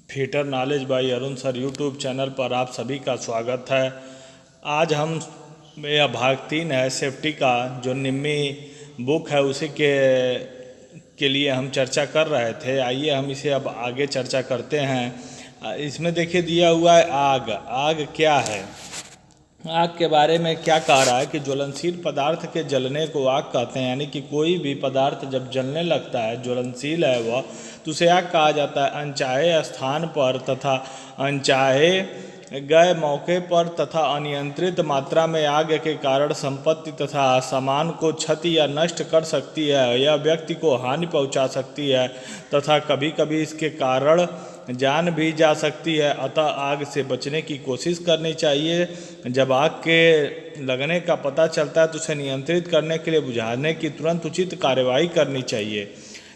Theatre knowledge by Arun sir YouTube channel पर आप सभी का स्वागत है। आज हम यह भाग 3 है सेफ्टी का, जो निम्मी बुक है उसी के लिए हम चर्चा कर रहे थे। आइए हम इसे अब आगे चर्चा करते हैं। इसमें देखिए दिया हुआ है आग। आग क्या है? आग के बारे में क्या कह रहा है कि ज्वलनशील पदार्थ के जलने को आग कहते हैं। यानी कि कोई भी पदार्थ जब जलने लगता है, ज्वलनशील है वह, तो उसे आग कहा जाता है। अनचाहे स्थान पर तथा अनचाहे गए मौके पर तथा अनियंत्रित मात्रा में आग के कारण संपत्ति तथा सामान को क्षति या नष्ट कर सकती है। यह व्यक्ति को हानि पहुंचा सकती है तथा कभी कभी इसके कारण जान भी जा सकती है। अतः आग से बचने की कोशिश करनी चाहिए। जब आग के लगने का पता चलता है तो उसे नियंत्रित करने के लिए बुझाने की तुरंत उचित कार्यवाही करनी चाहिए।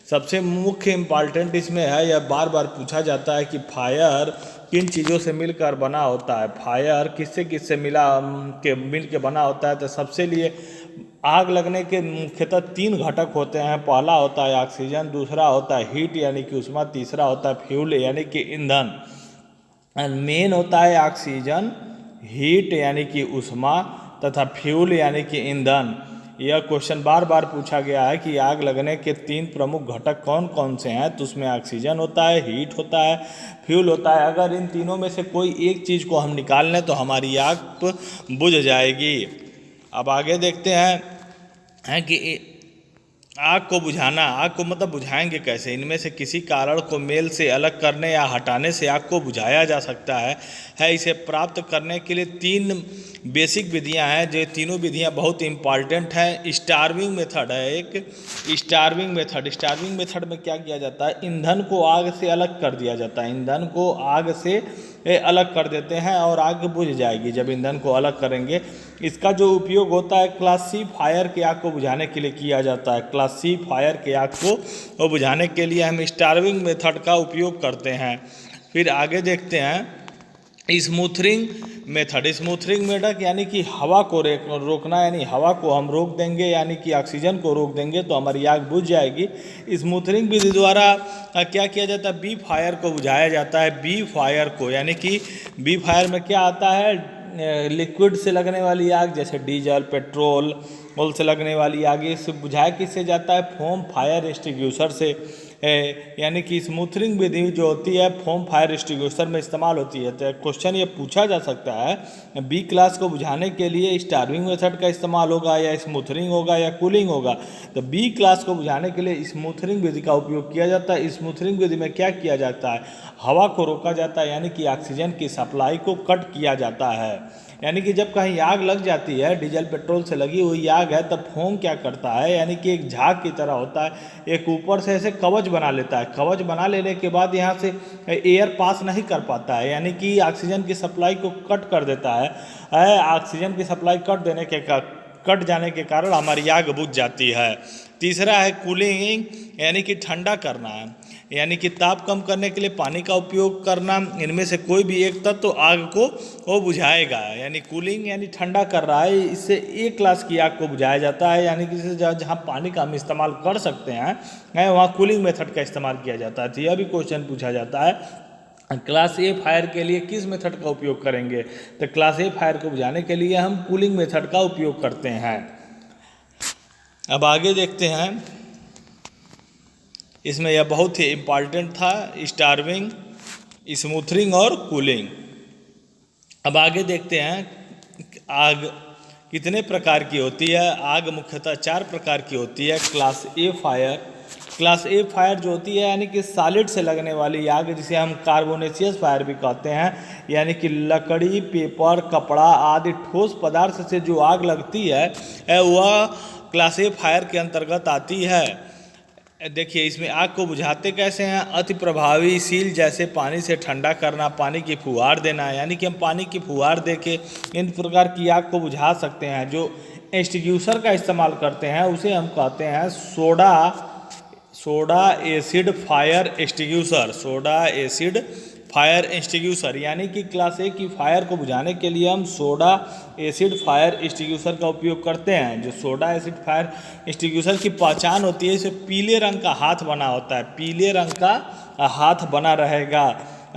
सबसे मुख्य इम्पॉर्टेंट इसमें है, यह बार बार पूछा जाता है कि फायर किन चीज़ों से मिलकर बना होता है। फायर किससे किससे मिल के बना होता है। तो सबसे लिए आग लगने के मुख्यतः 3 घटक होते हैं। पहला होता है ऑक्सीजन, दूसरा होता है हीट यानी कि उष्मा, तीसरा होता है फ्यूल यानी कि ईंधन। मेन होता है ऑक्सीजन, हीट यानी कि उष्मा तथा फ्यूल यानी कि ईंधन। यह क्वेश्चन बार बार पूछा गया है कि आग लगने के 3 प्रमुख घटक कौन कौन से हैं। तो उसमें ऑक्सीजन होता है, हीट होता है, फ्यूल होता है। अगर इन तीनों में से कोई एक चीज़ को हम निकाल लें तो हमारी आग बुझ जाएगी। अब आगे देखते हैं कि आग को बुझाना। आग को मतलब बुझाएंगे कैसे? इनमें से किसी कारण को मेल से अलग करने या हटाने से आग को बुझाया जा सकता है। इसे प्राप्त करने के लिए 3 बेसिक विधियां हैं, जो तीनों विधियां बहुत इंपॉर्टेंट हैं। स्टार्विंग मेथड है एक। स्टार्विंग मेथड में क्या किया जाता है? ईंधन को आग से अलग कर दिया जाता है। ईंधन को आग से अलग कर देते हैं और आग बुझ जाएगी जब ईंधन को अलग करेंगे। इसका जो उपयोग होता है क्लास सी फायर के आग को बुझाने के लिए किया जाता है। क्लास सी फायर के आग को बुझाने के लिए हम स्टार्विंग मेथड का उपयोग करते हैं। फिर आगे देखते हैं स्मूथरिंग मेथड यानी कि हवा को रोकना, यानी हवा को हम रोक देंगे, यानी कि ऑक्सीजन को रोक देंगे तो हमारी आग बुझ जाएगी। स्मूथरिंग विधि द्वारा क्या किया जाता है? बी फायर को बुझाया जाता है। बी फायर को, यानी कि बी फायर में क्या आता है? लिक्विड से लगने वाली आग, जैसे डीजल, पेट्रोल से लगने वाली आग, इससे बुझाया किससे जाता है? फोम फायर एक्सटिंग्विशर से। यानी कि स्मूथरिंग विधि जो होती है फोम फायर एक्सटिंग्विशर में इस्तेमाल होती है। तो क्वेश्चन ये पूछा जा सकता है बी क्लास को बुझाने के लिए स्टार्विंग मेथड का इस्तेमाल होगा या स्मूथरिंग होगा या कूलिंग होगा। तो बी क्लास को बुझाने के लिए स्मूथरिंग विधि का उपयोग किया जाता है। स्मूथरिंग विधि में क्या किया जाता है? हवा को रोका जाता है, यानी कि ऑक्सीजन की सप्लाई को कट किया जाता है। यानी कि जब कहीं आग लग जाती है, डीजल पेट्रोल से लगी हुई आग है, तब फोम क्या करता है? यानी कि एक झाग की तरह होता है, एक ऊपर से ऐसे कवच बना लेता है। कवच बना लेने के बाद यहाँ से एयर पास नहीं कर पाता है, यानी कि ऑक्सीजन की सप्लाई को कट कर देता है। ऑक्सीजन की सप्लाई कट जाने के कारण हमारी आग बुझ जाती है। तीसरा है कूलिंग, यानी कि ठंडा करना है, यानी कि ताप कम करने के लिए पानी का उपयोग करना। इनमें से कोई भी एक तत्व तो आग को वो बुझाएगा। यानी कूलिंग यानी ठंडा कर रहा है, इससे एक क्लास की आग को बुझाया जाता है। यानी कि जहाँ पानी का हम इस्तेमाल कर सकते हैं वहाँ कूलिंग मेथड का इस्तेमाल किया जाता है। तो यह भी क्वेश्चन पूछा जाता है क्लास ए फायर के लिए किस मेथड का उपयोग करेंगे। तो क्लास ए फायर को बुझाने के लिए हम कूलिंग मेथड का उपयोग करते हैं। अब आगे देखते हैं, इसमें यह बहुत ही इम्पॉर्टेंट था, स्टार्विंग, स्मूथरिंग और कूलिंग। अब आगे देखते हैं आग कितने प्रकार की होती है। आग मुख्यतः 4 प्रकार की होती है। क्लास ए फायर जो होती है, यानी कि सॉलिड से लगने वाली आग, जिसे हम कार्बोनेशियस फायर भी कहते हैं। यानी कि लकड़ी, पेपर, कपड़ा आदि ठोस पदार्थ से जो आग लगती है वह क्लास ए फायर के अंतर्गत आती है। देखिए इसमें आग को बुझाते कैसे हैं? अति प्रभावीशील, जैसे पानी से ठंडा करना, पानी की फुहार देना, यानी कि हम पानी की फुहार दे के इन प्रकार की आग को बुझा सकते हैं। जो एक्सटिंग्विशर का इस्तेमाल करते हैं उसे हम कहते हैं सोडा एसिड फायर एक्सटिंग्विशर। यानी कि क्लास ए की फायर को बुझाने के लिए हम सोडा एसिड फायर एक्सटिंग्विशर का उपयोग करते हैं। जो सोडा एसिड फायर एक्सटिंग्विशर की पहचान होती है, इसे पीले रंग का हाथ बना होता है, पीले रंग का हाथ बना रहेगा।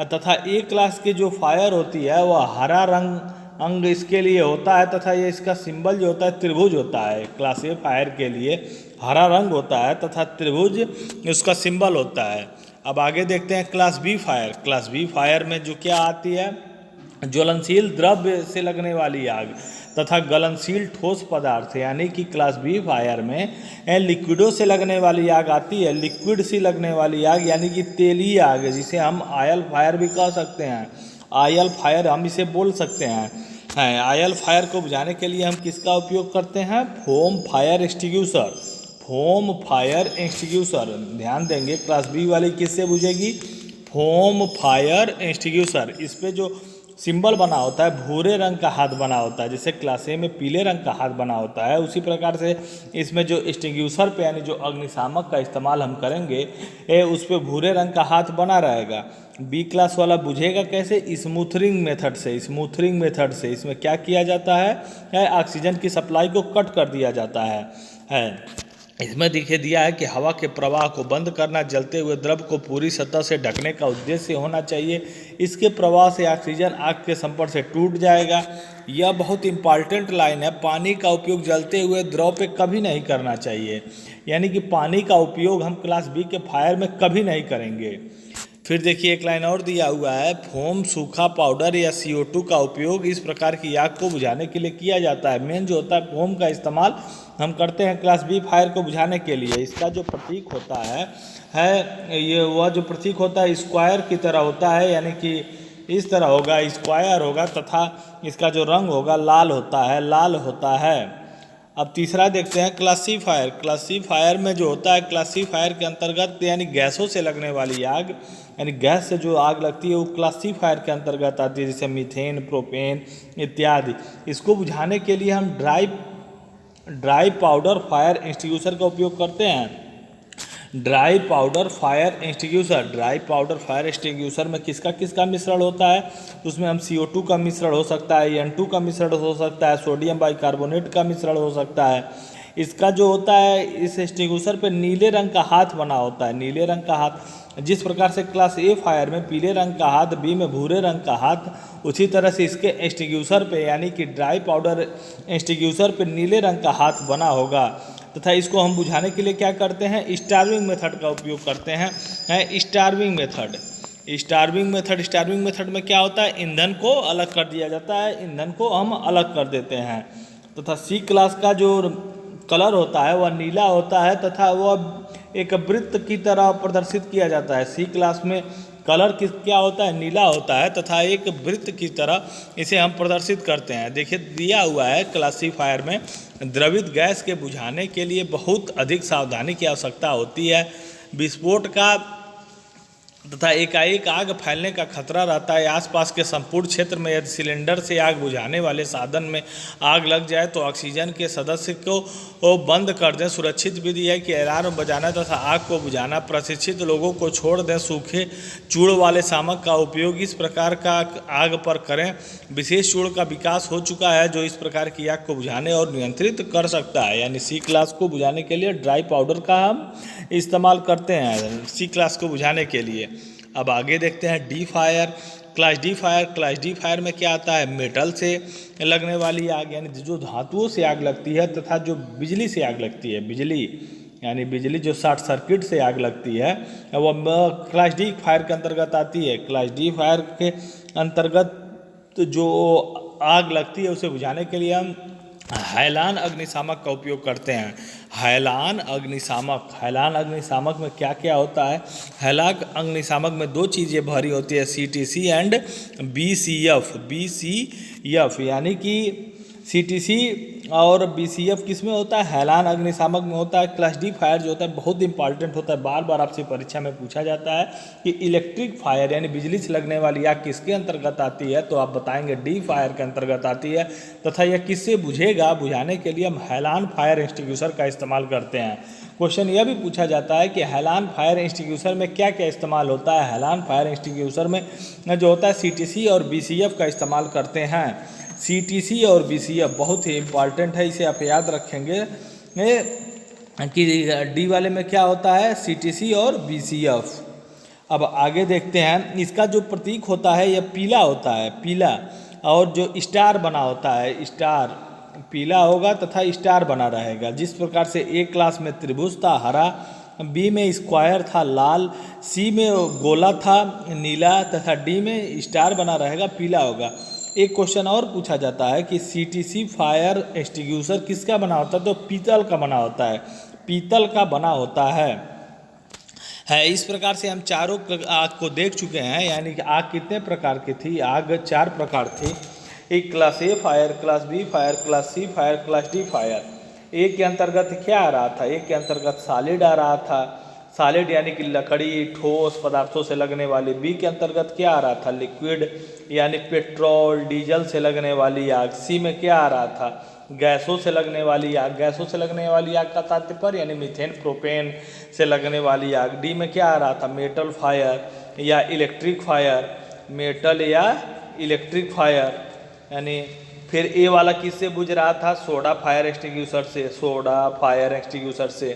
तथा ए क्लास की जो फायर होती है वह हरा रंग अंग इसके लिए होता है तथा ये इसका सिंबल जो होता है त्रिभुज होता है। क्लास ए फायर के लिए हरा रंग होता है तथा त्रिभुज उसका सिंबल होता है। अब आगे देखते हैं class B fire. Class B fire में जो क्या आती है, ज्वलनशील द्रव्य से लगने वाली आग तथा गलनशील ठोस पदार्थ, यानी कि क्लास बी फायर में लिक्विडों से लगने वाली आग आती है। लिक्विड से लगने वाली आग यानी कि तेली आग, जिसे हम ऑयल फायर भी कह सकते हैं। ऑयल फायर हम इसे बोल सकते हैं। ऑयल फायर को बुझाने के लिए हम किसका उपयोग करते हैं? Foam fire extinguisher. Foam fire extinguisher, ध्यान देंगे क्लास बी वाली किससे बुझेगी? Foam fire extinguisher. इस पे जो सिंबल बना होता है भूरे रंग का हाथ बना होता है, जैसे क्लास ए में पीले रंग का हाथ बना होता है, उसी प्रकार से इसमें जो एक्सटिंग्विशर पे यानी जो अग्निशामक का इस्तेमाल हम करेंगे उस पर भूरे रंग का हाथ बना रहेगा। बी क्लास वाला बुझेगा कैसे? स्मूथरिंग मेथड से। स्मूथरिंग मेथड से इसमें क्या किया जाता है? ऑक्सीजन की सप्लाई को कट कर दिया जाता है। इसमें दिखे दिया है कि हवा के प्रवाह को बंद करना, जलते हुए द्रव को पूरी सतह से ढकने का उद्देश्य होना चाहिए। इसके प्रवाह से ऑक्सीजन आग के संपर्क से टूट जाएगा। यह बहुत इंपॉर्टेंट लाइन है। पानी का उपयोग जलते हुए द्रव पे कभी नहीं करना चाहिए, यानी कि पानी का उपयोग हम क्लास बी के फायर में कभी नहीं करेंगे। फिर देखिए एक लाइन और दिया हुआ है, फोम सूखा पाउडर या CO2 का उपयोग इस प्रकार की आग को बुझाने के लिए किया जाता है। मेन जो होता है फोम का इस्तेमाल हम करते हैं क्लास बी फायर को बुझाने के लिए। इसका जो प्रतीक होता है ये वह जो प्रतीक होता है स्क्वायर की तरह होता है, यानी कि इस तरह होगा, स्क्वायर होगा तथा इसका जो रंग होगा लाल होता है। अब तीसरा देखते हैं class C fire. Class C fire में जो होता है, क्लास सी फायर के अंतर्गत यानी गैसों से लगने वाली आग, यानी गैस से जो आग लगती है वो क्लास सी फायर के अंतर्गत आती है, जैसे मीथेन, प्रोपेन इत्यादि। इसको बुझाने के लिए हम ड्राई पाउडर फायर एक्सटिंग्विशर का उपयोग करते हैं। Dry powder fire extinguisher. Dry powder fire extinguisher में किसका किसका मिश्रण होता है? उसमें हम CO2 का मिश्रण हो सकता है, N2 का मिश्रण हो सकता है, सोडियम बाइकार्बोनेट का मिश्रण हो सकता है। इसका जो होता है इस एक्सटिंग्विशर पे नीले रंग का हाथ बना होता है। नीले रंग का हाथ, जिस प्रकार से क्लास ए फायर में पीले रंग का हाथ, बी में भूरे रंग का हाथ, उसी तरह से इसके एक्सटिंग्विशर पे यानी कि ड्राई पाउडर एक्सटिंग्विशर पे नीले रंग का हाथ बना होगा। तथा इसको हम बुझाने के लिए क्या करते हैं? स्टार्विंग मेथड का उपयोग करते हैं। स्टार्विंग मेथड में क्या होता है? ईंधन को अलग कर दिया जाता है, ईंधन को हम अलग कर देते हैं। तथा सी क्लास का जो कलर होता है वह नीला होता है तथा वह एक वृत्त की तरह प्रदर्शित किया जाता है। सी क्लास में कलर क्या होता है? नीला होता है तथा एक वृत्त की तरह इसे हम प्रदर्शित करते हैं। देखिए दिया हुआ है क्लासिफायर में द्रवित गैस के बुझाने के लिए बहुत अधिक सावधानी की आवश्यकता होती है। विस्फोट का तथा एकाएक आग फैलने का खतरा रहता है। आसपास के संपूर्ण क्षेत्र में यदि सिलेंडर से आग बुझाने वाले साधन में आग लग जाए तो ऑक्सीजन के सदस्य को बंद कर दें। सुरक्षित विधि है कि अलार्म बजाना तथा आग को बुझाना। प्रशिक्षित लोगों को छोड़ दें। सूखे चूड़ वाले शामक का उपयोग इस प्रकार का आग पर करें। विशेष चूड़ का विकास हो चुका है जो इस प्रकार की आग को बुझाने और नियंत्रित कर सकता है। यानी सी क्लास को बुझाने के लिए ड्राई पाउडर का हम इस्तेमाल करते हैं सी क्लास को बुझाने के लिए। अब आगे देखते हैं D fire. Class D fire में क्या आता है? मेटल से लगने वाली आग, यानी जो धातुओं से आग लगती है तथा जो बिजली से आग लगती है, बिजली जो शॉर्ट सर्किट से आग लगती है वह क्लास डी फायर के अंतर्गत आती है। क्लास डी फायर के अंतर्गत जो आग लगती है उसे बुझाने के लिए हम हैलान अग्निशामक का उपयोग करते हैं। हैलान अग्निशामक में क्या क्या होता है? हैलान अग्निशामक में दो चीज़ें भरी होती है, CTC एंड BCF, यानी कि CTC और BCF किस में होता है? हैलान अग्निशामक में होता है। क्लास डी फायर जो होता है बहुत इंपॉर्टेंट होता है, बार बार आपसे परीक्षा में पूछा जाता है कि इलेक्ट्रिक फायर यानी बिजली से लगने वाली आग किसके अंतर्गत आती है, तो आप बताएंगे डी फायर के अंतर्गत आती है। तथा यह किससे बुझेगा? बुझाने के लिए हम हैलान फायर एक्सटिंग्विशर का इस्तेमाल करते हैं। क्वेश्चन यह भी पूछा जाता है कि हैलान फायर एक्सटिंग्विशर में क्या क्या इस्तेमाल होता है? हैलान फायर एक्सटिंग्विशर में जो होता है CTC और BCF का इस्तेमाल करते हैं। CTC और BCF बहुत ही इम्पॉर्टेंट है, इसे आप याद रखेंगे कि डी वाले में क्या होता है? CTC और BCF। अब आगे देखते हैं, इसका जो प्रतीक होता है यह पीला होता है, पीला, और जो स्टार बना होता है, स्टार पीला होगा तथा स्टार बना रहेगा। जिस प्रकार से ए क्लास में त्रिभुज था हरा, बी में स्क्वायर था लाल, सी में गोला था नीला तथा डी में स्टार बना रहेगा पीला होगा। एक क्वेश्चन और पूछा जाता है कि सीटीसी फायर एक्सटिंग्विशर किसका बना होता है, तो पीतल का बना होता है, पीतल का बना होता है। इस प्रकार से हम चारों आग को देख चुके हैं। यानी कि आग कितने प्रकार की थी, आग 4 प्रकार थी। एक class A fire, class B fire, class C fire, class D fire. A के अंतर्गत क्या आ रहा था, ए के अंतर्गत सॉलिड आ रहा था, सॉलिड यानी कि लकड़ी ठोस पदार्थों से लगने वाली। बी के अंतर्गत क्या आ रहा था, लिक्विड यानी पेट्रोल डीजल से लगने वाली आग। सी में क्या आ रहा था, गैसों से लगने वाली आग, गैसों से लगने वाली आग का तात्पर्य यानी मीथेन प्रोपेन से लगने वाली आग। डी में क्या आ रहा था, मेटल फायर या इलेक्ट्रिक फायर, मेटल या इलेक्ट्रिक फायर। यानी फिर ए वाला किससे बुझ रहा था, सोडा फायर एक्सटिंग्विशर से, सोडा फायर एक्सटिंग्विशर से।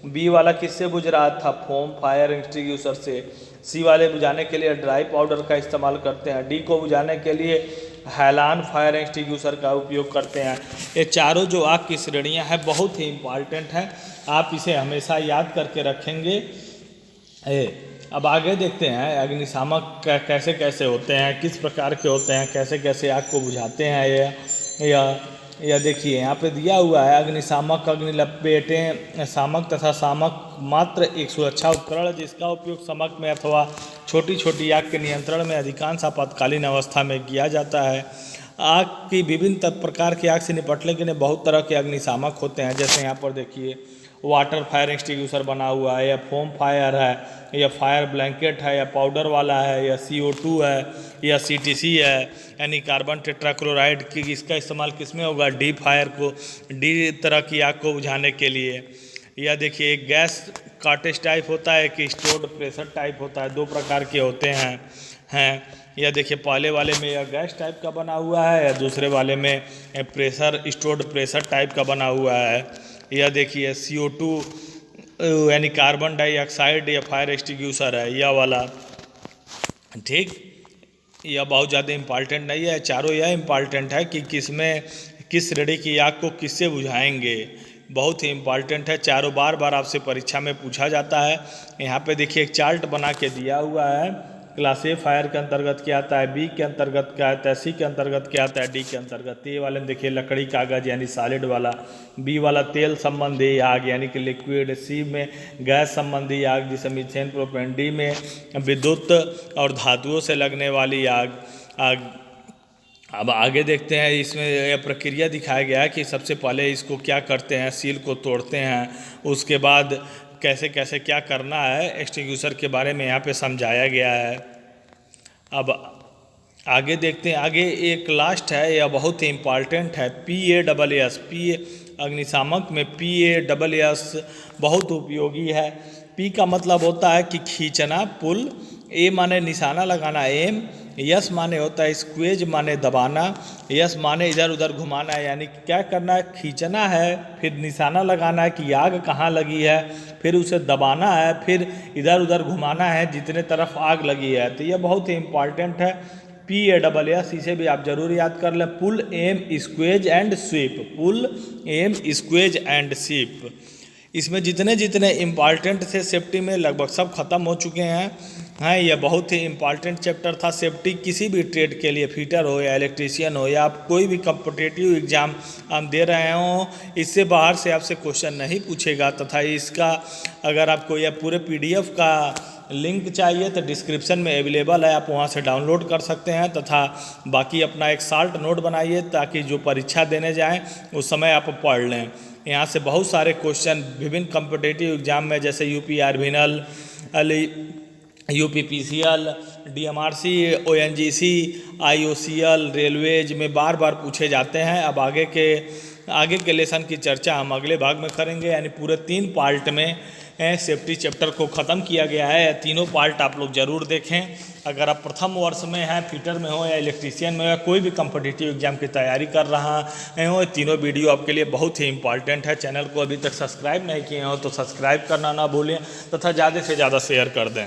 बी वाला किससे बुझ रहा था, फोम फायर एक्सटिंग्विशर से। सी वाले बुझाने के लिए ड्राई पाउडर का इस्तेमाल करते हैं। डी को बुझाने के लिए हैलान फायर एक्सटिंग्विशर का उपयोग करते हैं। ये चारों जो आग की श्रेणियाँ हैं बहुत ही इम्पॉर्टेंट हैं, आप इसे हमेशा याद करके रखेंगे। अब आगे देखते हैं अग्निशामक कैसे कैसे होते हैं, किस प्रकार के होते हैं, कैसे कैसे आग को बुझाते हैं। यह देखिए यहाँ पे दिया हुआ है, अग्निशामक अग्निलपेटें शामक तथा शामक मात्र एक सुरक्षा उपकरण जिसका उपयोग शामक में अथवा छोटी छोटी आग के नियंत्रण में अधिकांश आपातकालीन अवस्था में किया जाता है। आग की विभिन्न प्रकार की आग से निपटने के लिए बहुत तरह के अग्निशामक होते हैं। जैसे यहाँ पर देखिए वाटर फायर एक्सटिंग्विशर बना हुआ है, या फोम फायर है, या फायर ब्लैंकेट है, या पाउडर वाला है, या CO2 है, या CTC है यानी कार्बन टेट्राक्लोराइड की। इसका इस्तेमाल किस में होगा, डी फायर को, डी तरह की आग को बुझाने के लिए। या देखिए एक गैस कार्टेज टाइप होता है कि स्टोर्ड प्रेशर टाइप होता है, 2 प्रकार के होते हैं। या देखिए पहले वाले में यह गैस टाइप का बना हुआ है, या दूसरे वाले में प्रेशर स्टोर्ड प्रेशर टाइप का बना हुआ है। यह देखिए CO2 यानी कार्बन डाइऑक्साइड या फायर एक्सटिंग्विशर है यह वाला, ठीक। यह बहुत ज़्यादा इम्पॉर्टेंट नहीं है, चारों यह इम्पॉर्टेंट है कि किस श्रेणी की आग को किससे बुझाएंगे, बहुत ही इम्पॉर्टेंट है। चारों बार बार आपसे परीक्षा में पूछा जाता है। यहाँ पे देखिए एक चार्ट बना के दिया हुआ है, क्लास ए फायर के अंतर्गत क्या आता है, बी के अंतर्गत क्या आता है, सी के अंतर्गत क्या आता है, डी के अंतर्गत। ए वाले में देखिए लकड़ी कागज यानी सॉलिड वाला, बी वाला तेल संबंधी आग यानी कि लिक्विड, सी में गैस संबंधी आग जिसे मीथेन प्रोपेन, डी में विद्युत और धातुओं से लगने वाली आग। अब आगे देखते हैं, इसमें यह प्रक्रिया दिखाया गया है कि सबसे पहले इसको क्या करते हैं, सील को तोड़ते हैं, उसके बाद कैसे कैसे क्या करना है एक्सटिंग्विशर के बारे में यहाँ पे समझाया गया है। अब आगे देखते हैं, आगे एक लास्ट है, यह बहुत ही इम्पॉर्टेंट है, PASS। अग्निशामक में PASS बहुत उपयोगी है। P का मतलब होता है कि खींचना, पुल, A माने निशाना लगाना, एम, यस माने होता है स्क्वेज माने दबाना, यस माने इधर उधर घुमाना है, यानी क्या करना है, खींचना है, फिर निशाना लगाना है कि आग कहाँ लगी है, फिर उसे दबाना है, फिर इधर उधर घुमाना है जितने तरफ आग लगी है। तो यह बहुत ही इम्पॉर्टेंट है, PASS, इसे भी आप जरूर याद कर लें। Pull, aim, squeeze and sweep, pull, aim, squeeze and sweep. इसमें जितने जितने इम्पॉर्टेंट थे सेफ्टी में लगभग सब खत्म हो चुके हैं। यह बहुत ही इम्पॉर्टेंट चैप्टर था। सेफ्टी किसी भी ट्रेड के लिए, फिटर हो या इलेक्ट्रीशियन हो या आप कोई भी कॉम्पिटिटिव एग्ज़ाम हम दे रहे हों, इससे बाहर से आपसे क्वेश्चन नहीं पूछेगा। तथा इसका अगर आपको यह पूरे PDF का लिंक चाहिए तो डिस्क्रिप्शन में अवेलेबल है, आप वहां से डाउनलोड कर सकते हैं। तथा बाकी अपना एक शॉर्ट नोट बनाइए ताकि जो परीक्षा देने जाएं उस समय आप पढ़ लें। यहाँ से बहुत सारे क्वेश्चन विभिन्न कॉम्पिटिटिव एग्जाम में जैसे UP आर्मिनल, UP PCL, DMRC, ONGC, IOCL, railways में बार बार पूछे जाते हैं। अब आगे के लेसन की चर्चा हम अगले भाग में करेंगे। यानी पूरे 3 पार्ट में सेफ्टी चैप्टर को ख़त्म किया गया है। तीनों पार्ट आप लोग ज़रूर देखें। अगर आप प्रथम वर्ष में हैं, फिटर में हो या इलेक्ट्रीशियन में हो या कोई भी कॉम्पिटिटिव एग्जाम की तैयारी कर रहा हो, तीनों वीडियो आपके लिए बहुत ही इंपॉर्टेंट है। चैनल को अभी तक सब्सक्राइब नहीं किए हो तो सब्सक्राइब करना ना भूलें तथा ज़्यादा से ज़्यादा शेयर कर दें।